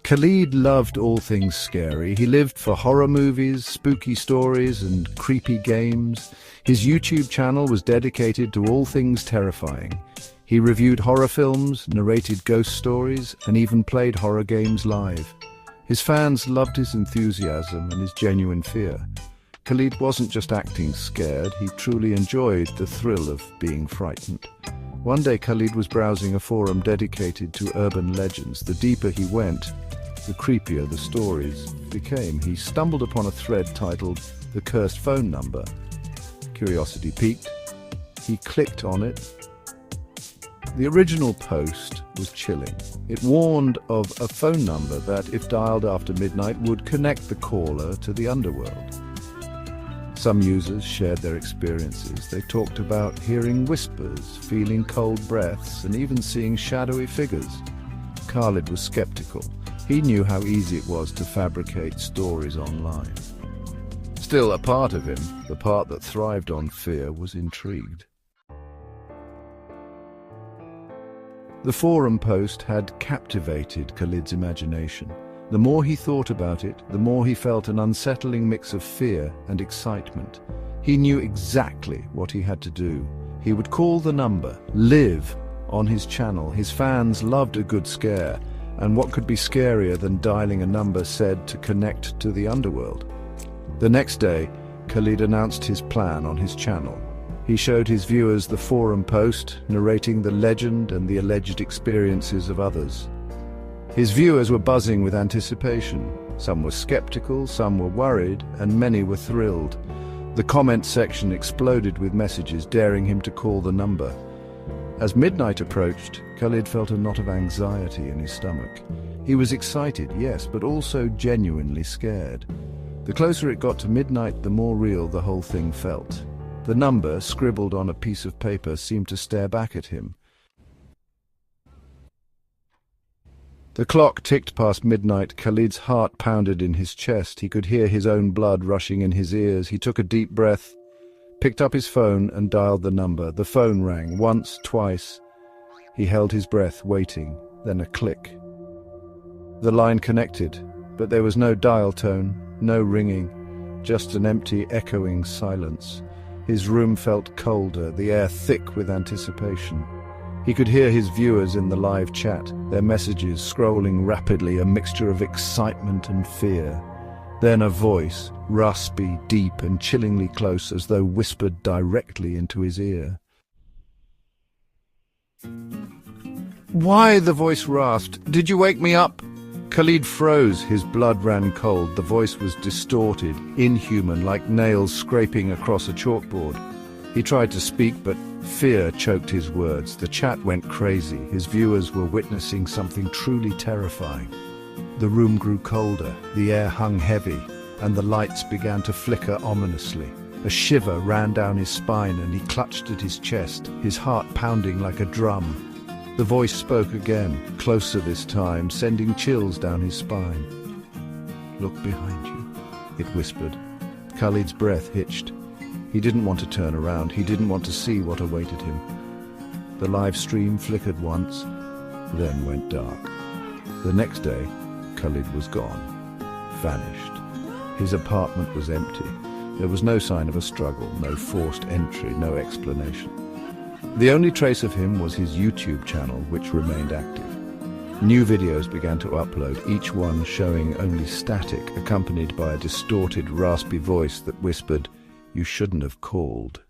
Khalid loved all things scary. He lived for horror movies, spooky stories, and creepy games. His YouTube channel was dedicated to all things terrifying. He reviewed horror films, narrated ghost stories, and even played horror games live. His fans loved his enthusiasm and his genuine fear. Khalid wasn't just acting scared, he truly enjoyed the thrill of being frightened. One day Khalid was browsing a forum dedicated to urban legends. The deeper he went, the creepier the stories became. He stumbled upon a thread titled "The Cursed Phone Number." Curiosity piqued. He clicked on it. The original post was chilling. It warned of a phone number that, if dialed after midnight, would connect the caller to the underworld. Some users shared their experiences. They talked about hearing whispers, feeling cold breaths, and even seeing shadowy figures. Khalid was skeptical. He knew how easy it was to fabricate stories online. Still, a part of him, the part that thrived on fear, was intrigued. The forum post had captivated Khalid's imagination. The more he thought about it, the more he felt an unsettling mix of fear and excitement. He knew exactly what he had to do. He would call the number, live, on his channel. His fans loved a good scare, and what could be scarier than dialing a number said to connect to the underworld? The next day, Khalid announced his plan on his channel. He showed his viewers the forum post, narrating the legend and the alleged experiences of others. His viewers were buzzing with anticipation. Some were skeptical, some were worried, and many were thrilled. The comment section exploded with messages daring him to call the number. As midnight approached, Khalid felt a knot of anxiety in his stomach. He was excited, yes, but also genuinely scared. The closer it got to midnight, the more real the whole thing felt. The number, scribbled on a piece of paper, seemed to stare back at him. The clock ticked past midnight. Khalid's heart pounded in his chest. He could hear his own blood rushing in his ears. He took a deep breath, picked up his phone and dialed the number. The phone rang once, twice. He held his breath, waiting, then a click. The line connected, but there was no dial tone, no ringing, just an empty, echoing silence. His room felt colder, the air thick with anticipation. He could hear his viewers in the live chat, their messages scrolling rapidly, a mixture of excitement and fear. Then a voice, raspy, deep, and chillingly close, as though whispered directly into his ear. "Why?" the voice rasped. "Did you wake me up?" Khalid froze. His blood ran cold. The voice was distorted, inhuman, like nails scraping across a chalkboard. He tried to speak, but fear choked his words. The chat went crazy. His viewers were witnessing something truly terrifying. The room grew colder, the air hung heavy, and the lights began to flicker ominously. A shiver ran down his spine, and he clutched at his chest, his heart pounding like a drum. The voice spoke again, closer this time, sending chills down his spine. "Look behind you," it whispered. Khalid's breath hitched. He didn't want to turn around. He didn't want to see what awaited him. The live stream flickered once, then went dark. The next day, Khalid was gone, vanished. His apartment was empty. There was no sign of a struggle, no forced entry, no explanation. The only trace of him was his YouTube channel, which remained active. New videos began to upload, each one showing only static, accompanied by a distorted, raspy voice that whispered, "You shouldn't have called."